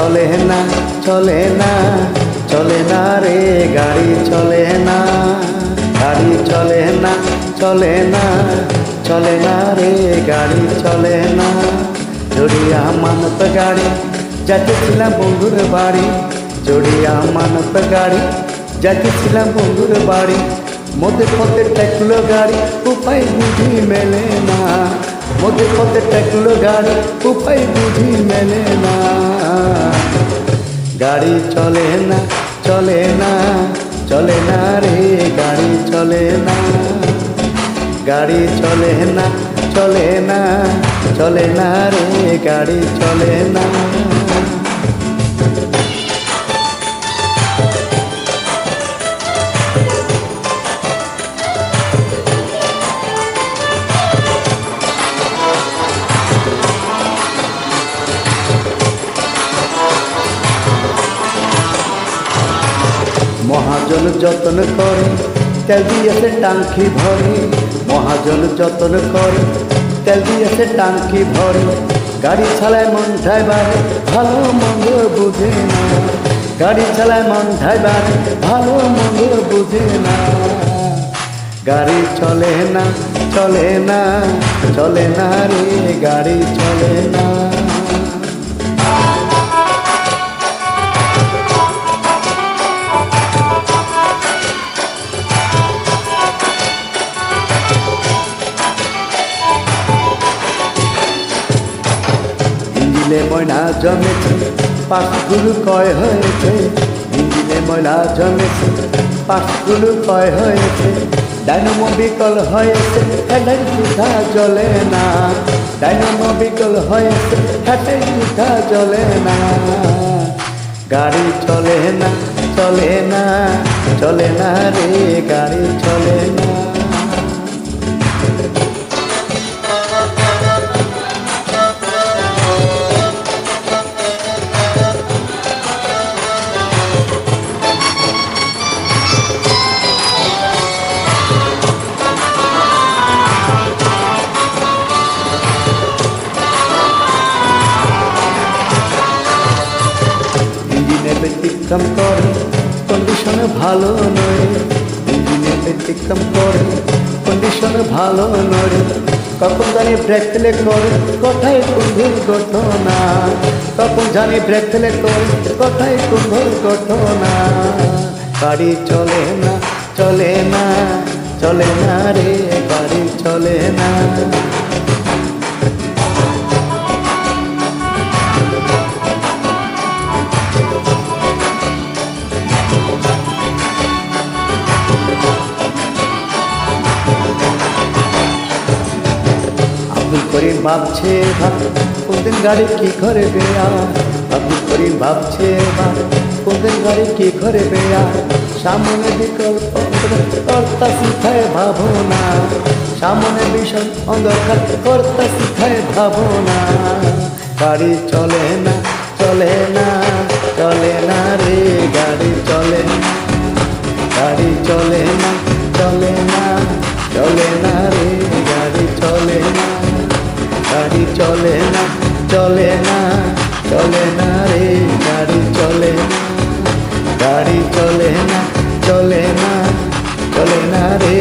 চলে না চলে না চলে না রে গাড়ি চলে না, গাড়ি চলে না চলে না চলে না রে গাড়ি চলে না। জড়িয়া মানত গাড়ি যাচ্ছিলাম বন্ধুর বাড়ি, জড়িয়া মানত গাড়ি যাচ্ছিলাম বন্ধুর বাড়ি, মধ্যে পথে টেকলো গাড়ি উপায় বুঝি মেলে না, মধ্যে পথে টেকলো গাড়ি উপায় বুঝি মেলে না। গাড়ি চলে না চলে না চলে না রে গাড়ি চলে না, গাড়ি চলে না চলে না চলে না রে গাড়ি চলে না। মহাজন যতন করে তেল দিয়েছে টাঙ্কি ভরে, মহাজন যতন করে তেল দিয়েছে টাঙ্কি ভরে, গাড়ি চালায় মন ড্রাইভার ভালো মন্দ বুঝে না, গাড়ি চালায় মন ড্রাইভার ভালো মন্দ বুঝে না। গাড়ি চলে না চলে না চলে না রে গাড়ি চলে না। ইঞ্জিনে ময়লা জমেছে পাশগুলো ক্ষয় হয়েছে, ইঞ্জিনে ময়লা জমেছে পাশগুলো ক্ষয় হয়েছে, ডাইনামো বিকল হয়েছে হেডের পিঠা জ্বলে না, ডাইনামো বিকল হয়েছে হেডের পিঠা জ্বলে না। গাড়ি চলে না চলে না চলে না রে গাড়ি চলে না। ব্যতিক্রম করে কন্ডিশন ভালো নয়, ইঞ্জিনে ব্যতিক্রম করে কন্ডিশন ভালো নয়, কখন জানি ব্রেক ফেলে করে কোথায় কোন দুর্ঘটনা, কখন জানি ব্রেক ফেলে করে কোথায় কোন দুর্ঘটনা। গাড়ি চলে না চলে না চলে না রে গাড়ি চলে না। আব্দুল করিম ভাবছে কোনদিন গাড়ি কি করে বেয়া, আব্দুল করিম ভাবছে কোনদিন গাড়ি কি করে বেয়া, সামনে বিকল্প কর্তা শিখায় ভাবনা, সামনে ভীষণ অন্ধকার কর্তা শিখায় ভাবনা। গাড়ি চলে না চলে না চলে না রে গাড়ি চলে না, গাড়ি চলে না চলে না চলে না রে গাড়ি চলে না, গাড়ি চলে না চলে না চলে না রে গাড়ি চলে না, গাড়ি চলে না চলে না চলে না রে